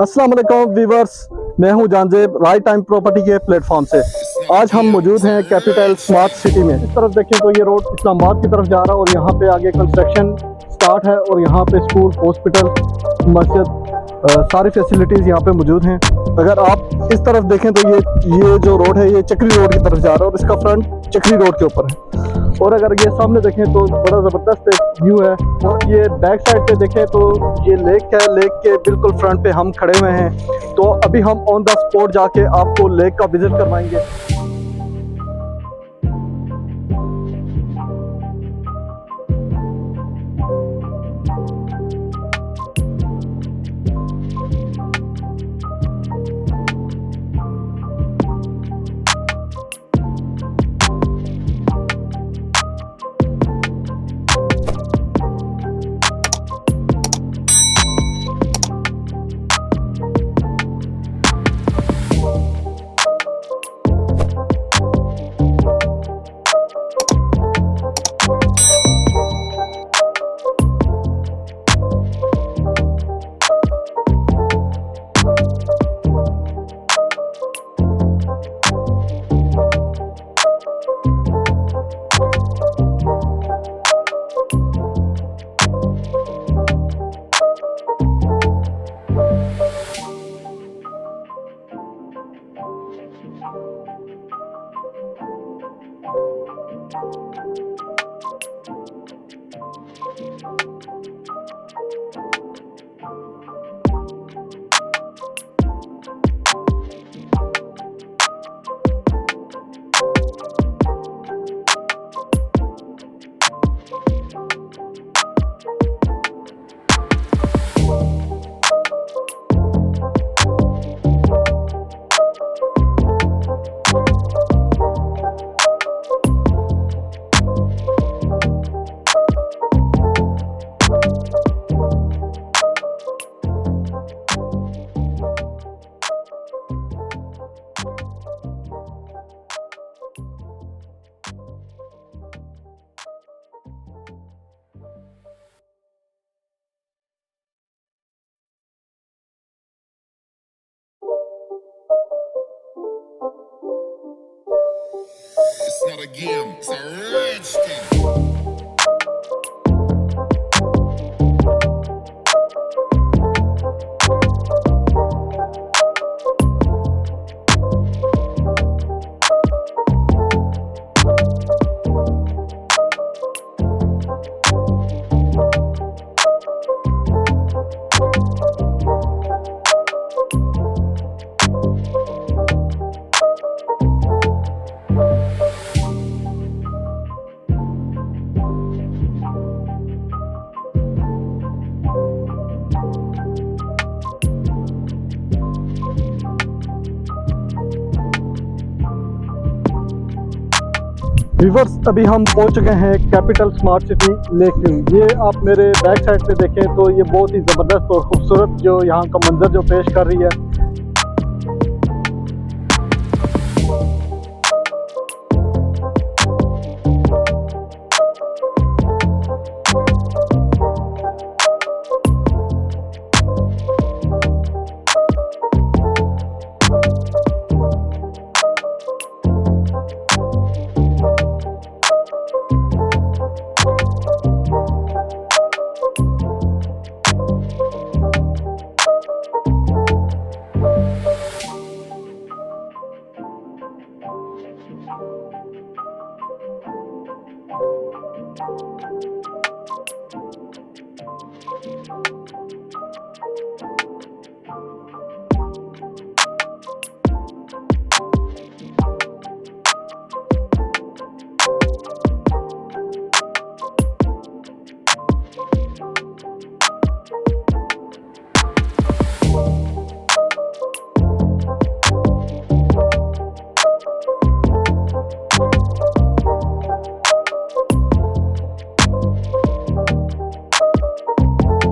अस्सलाम वालेकुम व्यूवर्स, मैं हूं जान ज़ैब राइट टाइम प्रॉपर्टी के प्लेटफॉर्म से। आज हम मौजूद हैं कैपिटल स्मार्ट सिटी में। इस तरफ देखें तो ये रोड इस्लामाबाद की तरफ जा रहा है और यहाँ पे आगे कंस्ट्रक्शन स्टार्ट है और यहाँ पे स्कूल, हॉस्पिटल, मस्जिद, सारी फैसिलिटीज़ यहाँ पे मौजूद हैं। अगर आप इस तरफ देखें तो ये जो रोड है ये चक्री रोड की तरफ जा रहा है और इसका फ्रंट चक्री रोड के ऊपर है। और अगर ये सामने देखें तो बड़ा ज़बरदस्त एक व्यू है। और ये बैक साइड पे देखें तो ये लेक है, लेक के बिल्कुल फ्रंट पे हम खड़े हुए हैं। तो अभी हम ऑन द स्पॉट जाके आपको लेक का विजिट करवाएंगे। It's not a game, it's a rich thing. Viewers, अभी हम पहुंच चुके हैं capital smart city lake view. ये आप मेरे बैक साइड पे देखें तो ये बहुत ही ज़बरदस्त और ख़ूबसूरत जो यहाँ का मंजर जो पेश कर रही है।